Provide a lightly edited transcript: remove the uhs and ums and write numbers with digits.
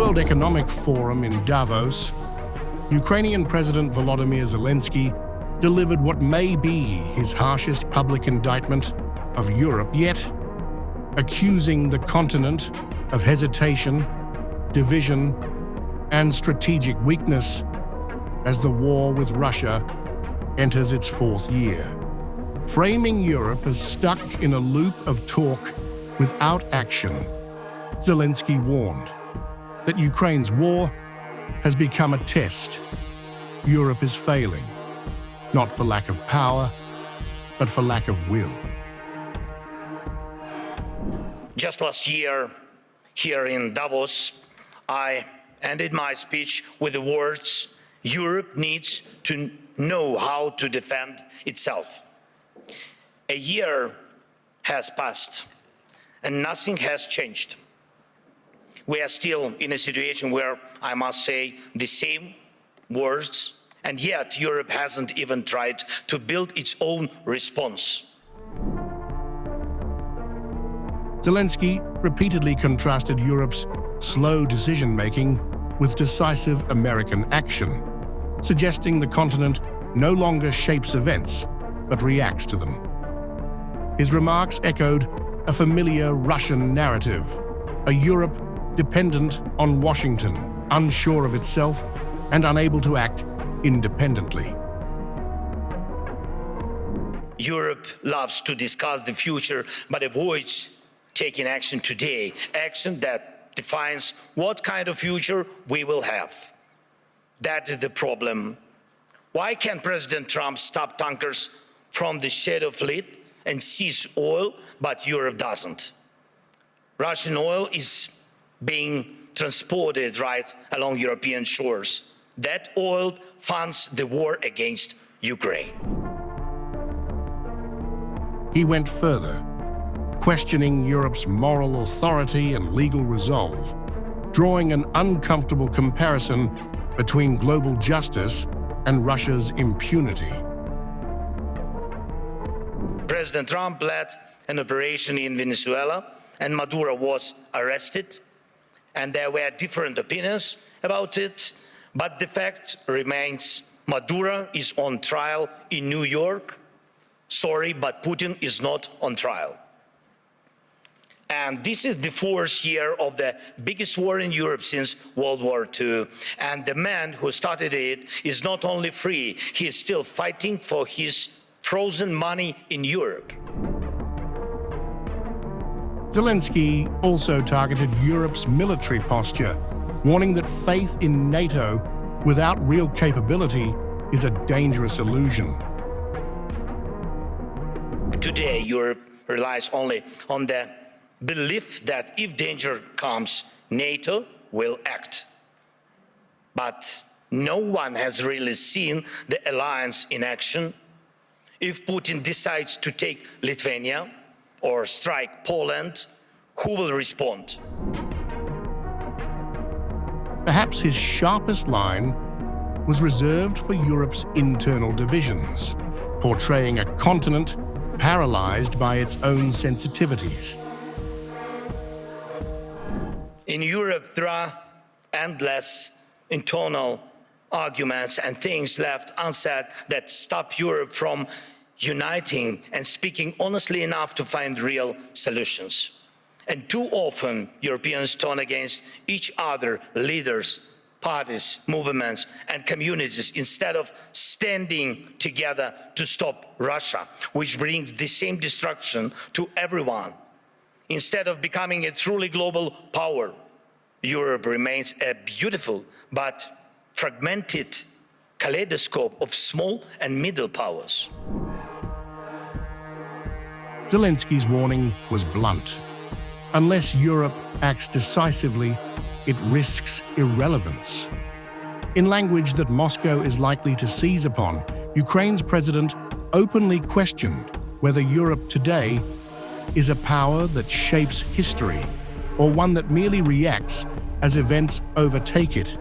World Economic Forum in Davos, Ukrainian President Volodymyr Zelenskyy delivered what may be his harshest public indictment of Europe yet, accusing the continent of hesitation, division, and strategic weakness as the war with Russia enters its fourth year. Framing Europe as stuck in a loop of talk without action, Zelenskyy warned that Ukraine's war has become a test. Europe is failing, not for lack of power, but for lack of will. Just last year, here in Davos, I ended my speech with the words, "Europe needs to know how to defend itself." A year has passed, and nothing has changed. We are still in a situation where, I must say, the same words, and yet Europe hasn't even tried to build its own response. Zelenskyy repeatedly contrasted Europe's slow decision-making with decisive American action, suggesting the continent no longer shapes events, but reacts to them. His remarks echoed a familiar Russian narrative, a Europe dependent on Washington, unsure of itself, and unable to act independently. Europe loves to discuss the future, but avoids taking action today, action that defines what kind of future we will have. That is the problem. Why can President Trump stop tankers from the Strait fleet and seize oil, but Europe doesn't? Russian oil is being transported right along European shores. That oil funds the war against Ukraine. He went further, questioning Europe's moral authority and legal resolve, drawing an uncomfortable comparison between global justice and Russia's impunity. President Trump led an operation in Venezuela, and Maduro was arrested, and there were different opinions about it, but the fact remains Maduro is on trial in New York. Sorry, but Putin is not on trial. And this is the fourth year of the biggest war in Europe since World War II. And the man who started it is not only free, he is still fighting for his frozen money in Europe. Zelenskyy also targeted Europe's military posture, warning that faith in NATO without real capability is a dangerous illusion. Today, Europe relies only on the belief that if danger comes, NATO will act. But no one has really seen the alliance in action. If Putin decides to take Lithuania or strike Poland, who will respond? Perhaps his sharpest line was reserved for Europe's internal divisions, portraying a continent paralyzed by its own sensitivities. In Europe, there are endless internal arguments and things left unsaid that stop Europe from uniting and speaking honestly enough to find real solutions. And too often, Europeans turn against each other, leaders, parties, movements, and communities, instead of standing together to stop Russia, which brings the same destruction to everyone. Instead of becoming a truly global power, Europe remains a beautiful but fragmented kaleidoscope of small and middle powers. Zelenskyy's warning was blunt. Unless Europe acts decisively, it risks irrelevance. In language that Moscow is likely to seize upon, Ukraine's president openly questioned whether Europe today is a power that shapes history or one that merely reacts as events overtake it